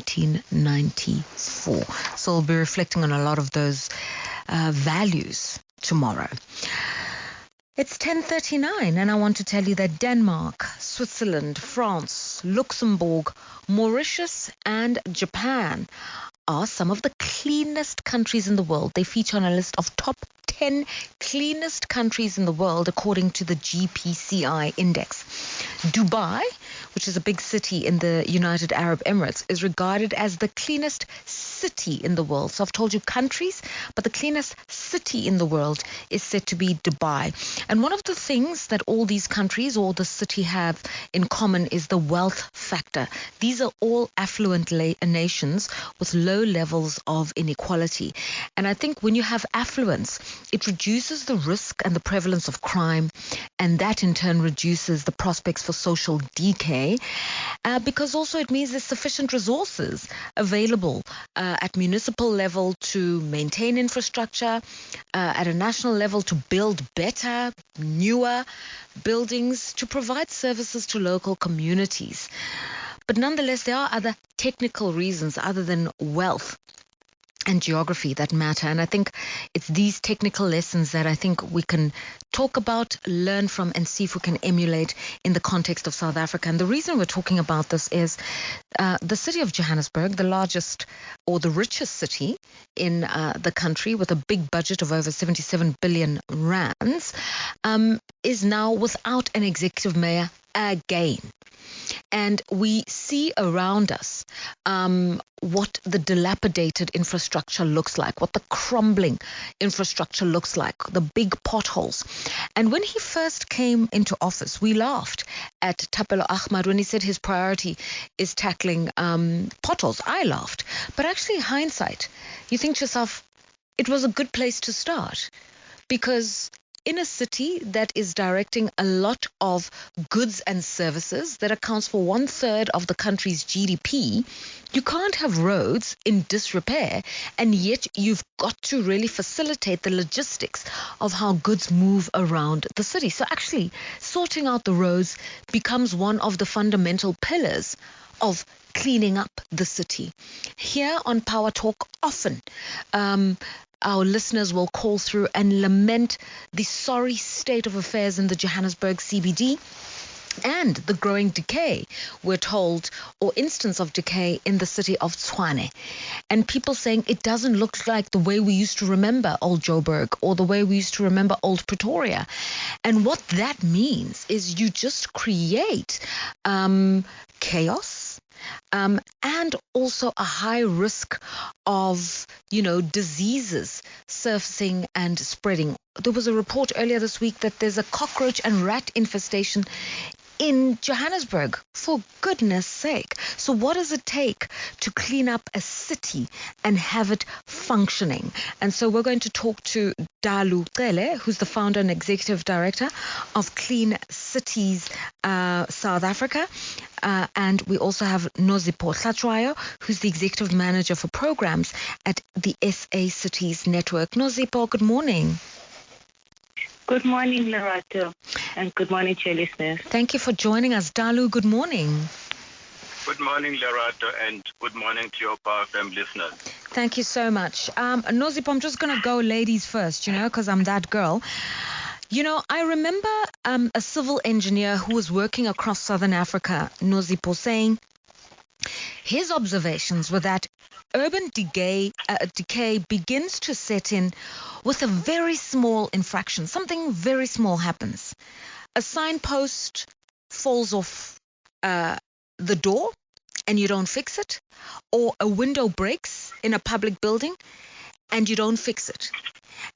1994. So we'll be reflecting on a lot of those values tomorrow. It's 10:39, and I want to tell you that Denmark, Switzerland, France, Luxembourg, Mauritius, and Japan are some of the cleanest countries in the world. They feature on a list of top 10 cleanest countries in the world according to the GPCI index. Dubai, which is a big city in the United Arab Emirates, is regarded as the cleanest city in the world. So I've told you countries, but the cleanest city in the world is said to be Dubai. And one of the things that all these countries or the city have in common is the wealth factor. These are all affluent nations with low levels of inequality. And I think when you have affluence, it reduces the risk and the prevalence of crime, and that in turn reduces the prospects for social decay, because also it means there's sufficient resources available at municipal level to maintain infrastructure, at a national level to build better, newer buildings, to provide services to local communities. But nonetheless, there are other technical reasons other than wealth and geography that matter. And I think it's these technical lessons that I think we can talk about, learn from, and see if we can emulate in the context of South Africa. And the reason we're talking about this is the city of Johannesburg, the largest or the richest city in the country with a big budget of over 77 billion rands, is now without an executive mayor again. And we see around us what the dilapidated infrastructure looks like, what the crumbling infrastructure looks like, the big potholes. And when he first came into office, we laughed at Thapelo Ahmad when he said his priority is tackling potholes. I laughed. But actually, hindsight, you think to yourself, it was a good place to start, because in a city that is directing a lot of goods and services that accounts for 1/3 of the country's GDP, you can't have roads in disrepair, and yet you've got to really facilitate the logistics of how goods move around the city. So actually, sorting out the roads becomes one of the fundamental pillars of cleaning up the city. Here on Power Talk, often our listeners will call through and lament the sorry state of affairs in the Johannesburg CBD and the growing decay, we're told, or instance of decay in the city of Tshwane. And people saying it doesn't look like the way we used to remember old Joburg or the way we used to remember old Pretoria. And what that means is you just create chaos, and also a high risk of, diseases surfacing and spreading. There was a report earlier this week that there's a cockroach and rat infestation in Johannesburg, for goodness sake. So what does it take to clean up a city and have it functioning? And so we're going to talk to Lerato Mbele, who's the founder and executive director of Clean Cities South Africa. And we also have Nosipho Hlatshwayo, who's the executive manager for programs at the SA Cities Network. Nosipho, good morning. Good morning, Lerato, and good morning to your listeners. Thank you for joining us. Dalu, good morning. Good morning, Lerato, and good morning to your PowerFM listeners. Thank you so much. Nosipho, I'm just going to go ladies first, because I'm that girl. I remember a civil engineer who was working across Southern Africa, Nosipho, saying his observations were that urban decay begins to set in with a very small infraction. Something very small happens. A signpost falls off the door and you don't fix it, or a window breaks in a public building and you don't fix it.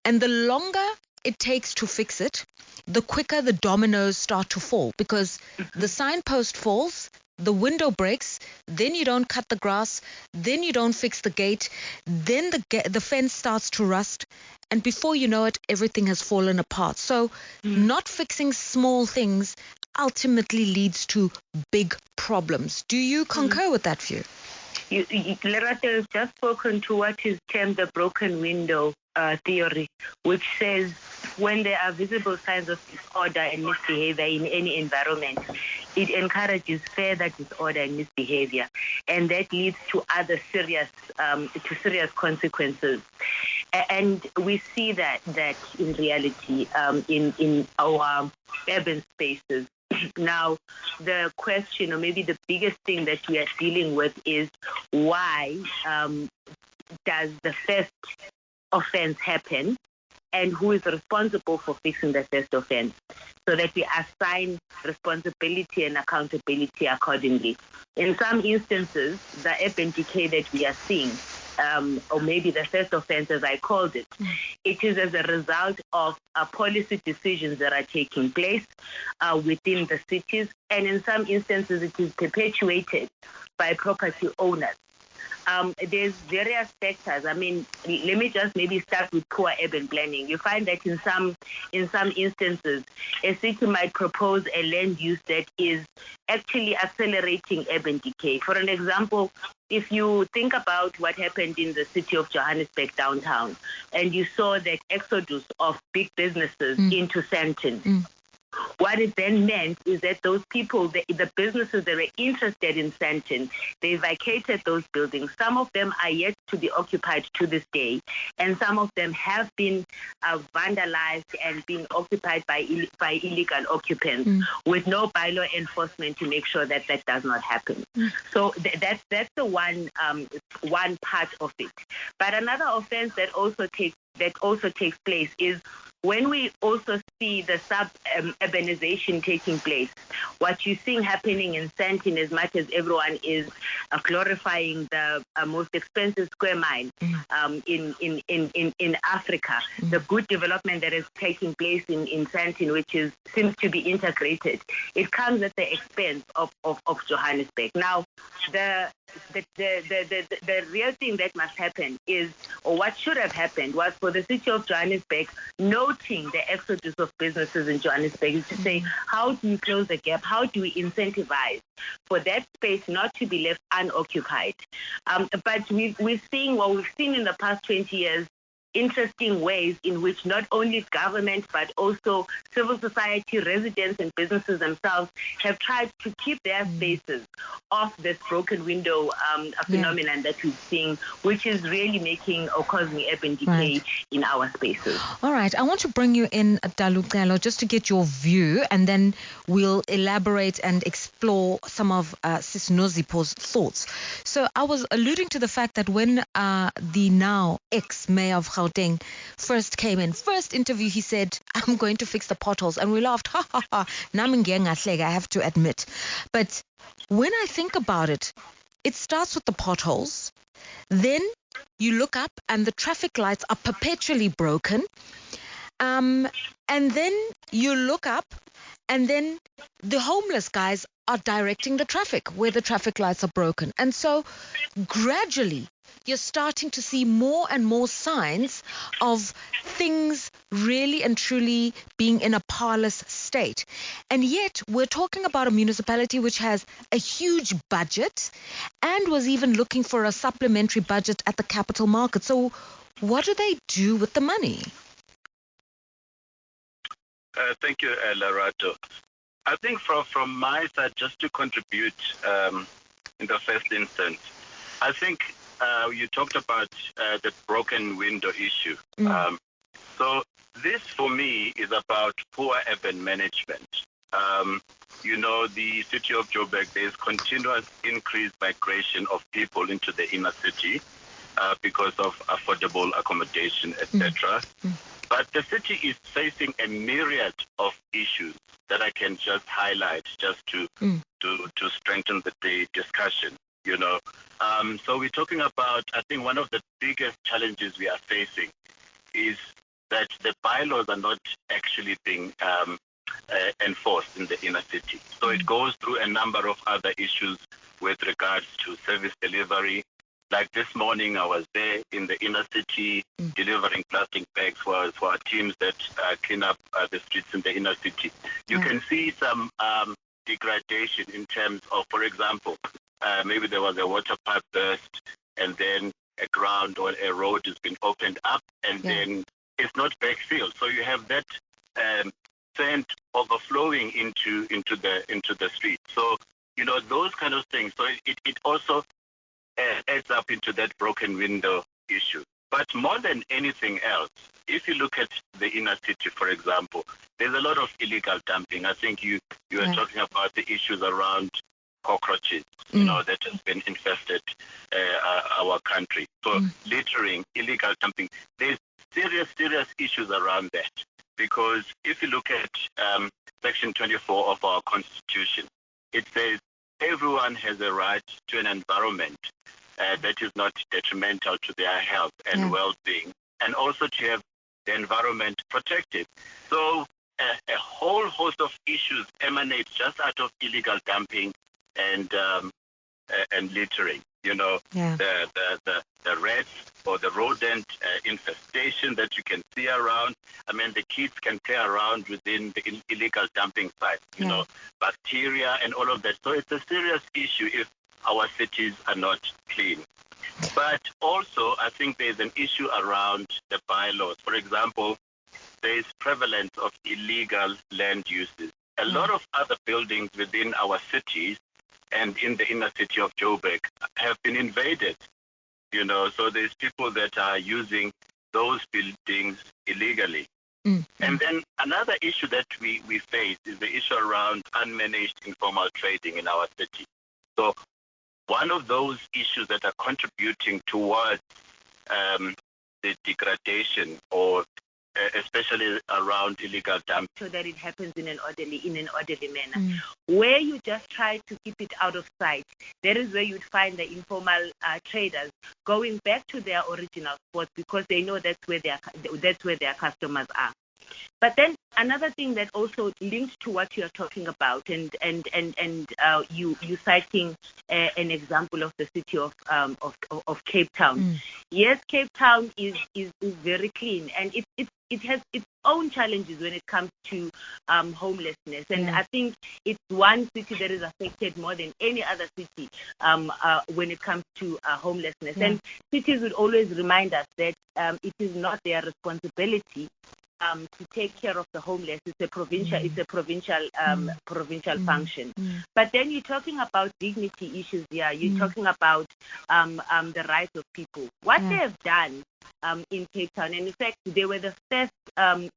And the longer it takes to fix it, the quicker the dominoes start to fall, because the signpost falls, the window breaks, then you don't cut the grass, then you don't fix the gate, then the fence starts to rust, and before you know it, everything has fallen apart. So not fixing small things ultimately leads to big problems. Do you concur with that view? Lerato has just spoken to what is termed the broken window theory, which says when there are visible signs of disorder and misbehavior in any environment, it encourages further disorder and misbehavior, and that leads to other serious consequences. And we see that in reality in our urban spaces. Now, the question, or maybe the biggest thing that we are dealing with, is why does the first offense happen, and who is responsible for fixing the first offense, so that we assign responsibility and accountability accordingly. In some instances, the urban decay that we are seeing, or maybe the first offense, as I called it, it is as a result of policy decisions that are taking place within the cities, and in some instances it is perpetuated by property owners. There's various factors. I mean, let me just maybe start with poor urban planning. You find that in some instances, a city might propose a land use that is actually accelerating urban decay. For an example, if you think about what happened in the city of Johannesburg downtown, and you saw that exodus of big businesses into Sandton. What it then meant is that those people, the businesses that were interested in Sandton, they vacated those buildings. Some of them are yet to be occupied to this day, and some of them have been vandalized and been occupied by illegal occupants with no bylaw enforcement to make sure that that does not happen. So that's the one part of it. But another offense that also takes place is when we also see the urbanization taking place. What you're seeing happening in Sandton, as much as everyone is glorifying the most expensive square mile in Africa, the good development that is taking place in Sandton, which seems to be integrated, it comes at the expense of Johannesburg. Now, the real thing that must happen is, or what should have happened, was for the city of Johannesburg, noting the exodus of businesses in Johannesburg, is to say, how do we close the gap? How do we incentivize for that space not to be left unoccupied? But we've seen what we've seen in the past 20 years, interesting ways in which not only government but also civil society, residents and businesses themselves have tried to keep their spaces off this broken window phenomenon that we're seeing, which is really making or causing urban decay in our spaces. All right. I want to bring you in, Dalucelo, just to get your view, and then we'll elaborate and explore some of Sis Nosipho's thoughts. So I was alluding to the fact that when the now ex-mayor of Gauteng first came in, first interview, he said, I'm going to fix the potholes. And we laughed, ha ha ha, I have to admit. But when I think about it, it starts with the potholes. Then you look up and the traffic lights are perpetually broken. And then you look up and then the homeless guys are directing the traffic where the traffic lights are broken. And so gradually you're starting to see more and more signs of things really and truly being in a parlous state. And yet we're talking about a municipality which has a huge budget and was even looking for a supplementary budget at the capital market. So what do they do with the money? Thank you, Lerato. I think from my side, just to contribute in the first instance, I think you talked about the broken window issue. So this, for me, is about poor urban management. The city of Joburg, there is continuous increased migration of people into the inner city because of affordable accommodation, etc. But the city is facing a myriad of issues that I can just highlight just to strengthen the discussion. So we're talking about, I think one of the biggest challenges we are facing is that the bylaws are not actually being enforced in the inner city. So it goes through a number of other issues with regards to service delivery. Like this morning, I was there in the inner city delivering plastic bags for our teams that clean up the streets in the inner city. You can see some degradation in terms of, for example, maybe there was a water pipe burst and then a ground or a road has been opened up and then a it's not backfilled. So you have that sand overflowing into the street. So those kind of things. So it also adds up into that broken window issue. But more than anything else, if you look at the inner city, for example, there's a lot of illegal dumping. I think you were talking about the issues around cockroaches, that has been infested our country. So littering, illegal dumping, there's serious issues around that. Because if you look at Section 24 of our Constitution, it says everyone has a right to an environment that is not detrimental to their health and well-being, and also to have the environment protected. So a whole host of issues emanate just out of illegal dumping and littering. The rats or the rodent infestation that you can see around. I mean, the kids can play around within the illegal dumping sites, bacteria and all of that. So it's a serious issue if our cities are not clean. But also, I think there's an issue around the bylaws. For example, there is prevalence of illegal land uses. A lot of other buildings within our cities and in the inner city of Joburg have been invaded. So there's people that are using those buildings illegally. And then another issue that we face is the issue around unmanaged informal trading in our city. So one of those issues that are contributing towards the degradation, or especially around illegal dumping, so that it happens in an orderly manner. Where you just try to keep it out of sight, that is where you'd find the informal traders going back to their original spots, because they know that's where their customers are. But then another thing that also links to what you are talking about, and you citing an example of the city of Cape Town. Yes, Cape Town is very clean, and it has its own challenges when it comes to homelessness. And I think it's one city that is affected more than any other city when it comes to homelessness. And cities would always remind us that it is not their responsibility to take care of the homeless. It's a provincial function. But then you're talking about dignity issues here. You're talking about the rights of people. What they have done in Cape Town, and in fact, they were the first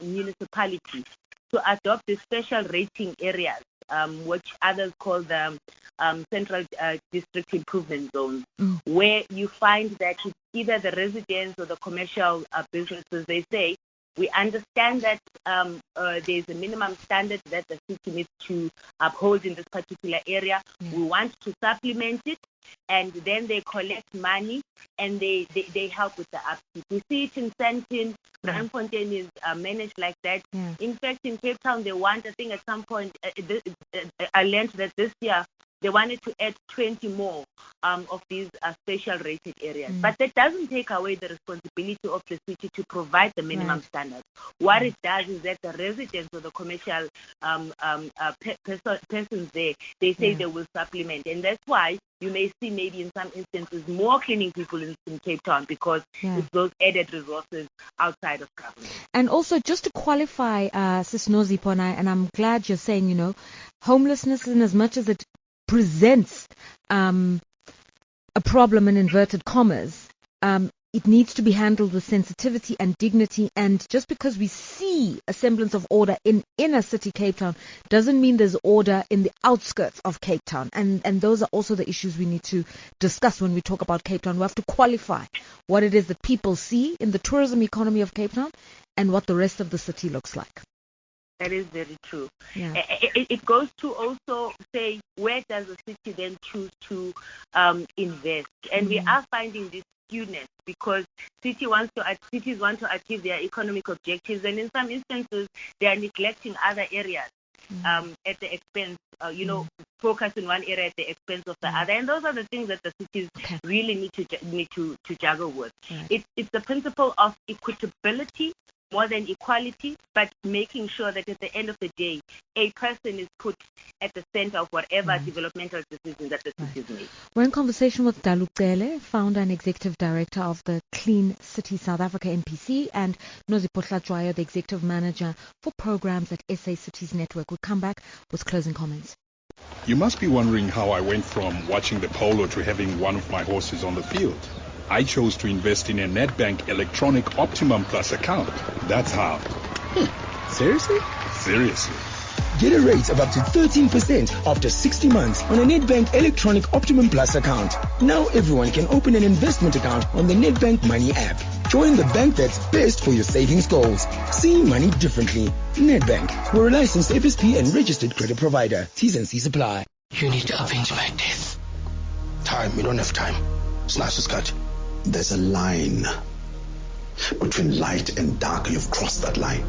municipality to adopt the special rating areas, which others call the Central District Improvement Zones, where you find that it's either the residents or the commercial businesses. They say, we understand that there's a minimum standard that the city needs to uphold in this particular area. We want to supplement it, and then they collect money and they help with the upkeep. We see it in Sandton. Brandfontein is managed like that. In fact, in Cape Town, they want, I think at some point, I learned that this year, they wanted to add 20 more of these special rated areas. But that doesn't take away the responsibility of the city to provide the minimum standards. What it does is that the residents or the commercial persons there, they say they will supplement. And that's why you may see maybe in some instances more cleaning people in Cape Town, because it's those added resources outside of government. And also, just to qualify, Sis Nosipho, and I'm glad you're saying, homelessness, in as much as it presents a problem in inverted commas, it needs to be handled with sensitivity and dignity. And just because we see a semblance of order in inner city Cape Town doesn't mean there's order in the outskirts of Cape Town. And those are also the issues we need to discuss when we talk about Cape Town. We have to qualify what it is that people see in the tourism economy of Cape Town and what the rest of the city looks like. That is very true. It goes to also say, where does the city then choose to invest? And we are finding this skewness, because cities want to achieve their economic objectives, and in some instances they are neglecting other areas at the expense, focus in one area at the expense of the other. And those are the things that the cities really need to juggle with. It's the principle of equitability more than equality, but making sure that at the end of the day, a person is put at the center of whatever developmental decisions that the city is made. We're in conversation with Dalu Mbele, founder and executive director of the Clean City South Africa NPC, and Nosipho Hlatshwayo, the executive manager for programs at SA Cities Network. We'll come back with closing comments. You must be wondering how I went from watching the polo to having one of my horses on the field. I chose to invest in a Nedbank Electronic Optimum Plus account. That's how. Seriously? Seriously. Get a rate of up to 13% after 60 months on a Nedbank Electronic Optimum Plus account. Now everyone can open an investment account on the Nedbank Money app. Join the bank that's best for your savings goals. See money differently. Nedbank. We're a licensed FSP and registered credit provider. T's and C's apply. You need to avenge my death. Time. We don't have time. Snash cut. There's a line between light and dark. You've crossed that line.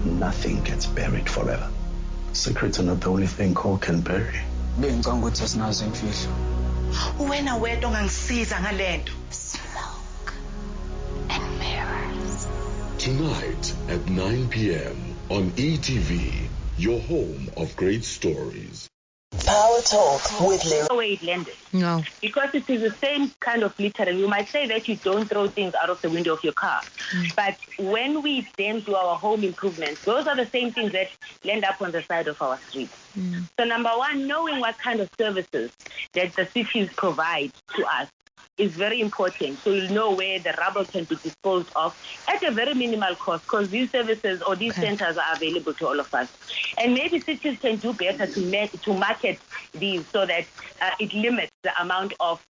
Nothing gets buried forever. Secrets are not the only thing God can bury. Wena wedwa ngangisiza ngalento. Smoke and mirrors. Tonight at 9 p.m. on ETV, your home of great stories. Power Talk with Lerato. The way it landed. No. Because it is the same kind of littering. You might say that you don't throw things out of the window of your car. But when we then do our home improvements, those are the same things that land up on the side of our streets. So number one, knowing what kind of services that the cities provide to us is very important. So you'll know where the rubble can be disposed of at a very minimal cost, because these services or these centers are available to all of us. And maybe cities can do better to market these so that it limits the amount of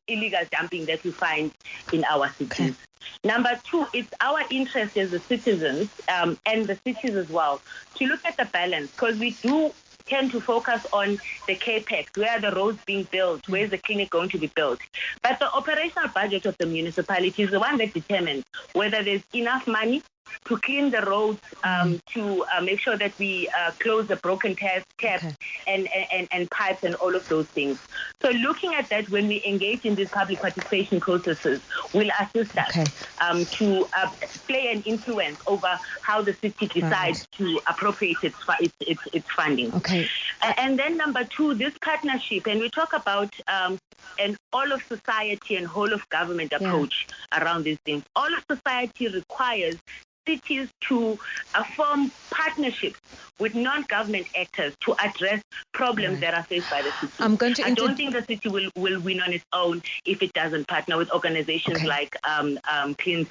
illegal dumping that we find in our cities. Number two, it's our interest as the citizens and the cities as well to look at the balance, because we do tend to focus on the capex, where are the roads being built, where is the clinic going to be built. But the operational budget of the municipality is the one that determines whether there's enough money to clean the roads, to make sure that we close the broken taps and pipes and all of those things. So looking at that, when we engage in these public participation processes, will assist us to play an influence over how the city decides to appropriate its funding. And then number two, this partnership, and we talk about an all of society and whole of government approach around these things. All of society requires cities to form partnerships with non-government actors to address problems that are faced by the city. I don't think the city will win on its own if it doesn't partner with organizations like Clean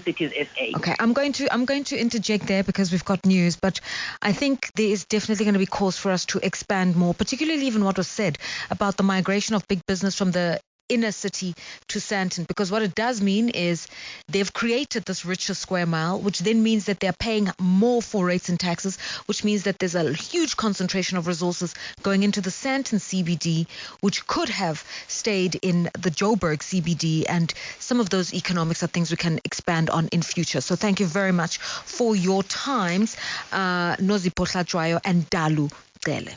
Cities SA. Okay, I'm going to interject there because we've got news, but I think there is definitely going to be cause for us to expand more, particularly even what was said about the migration of big business from the inner city to Sandton, because what it does mean is they've created this richer square mile, which then means that they're paying more for rates and taxes, which means that there's a huge concentration of resources going into the Sandton CBD, which could have stayed in the Joburg CBD, and some of those economics are things we can expand on in future. So thank you very much for your times, Nosipho Hlatshwayo and Dalu Mbele.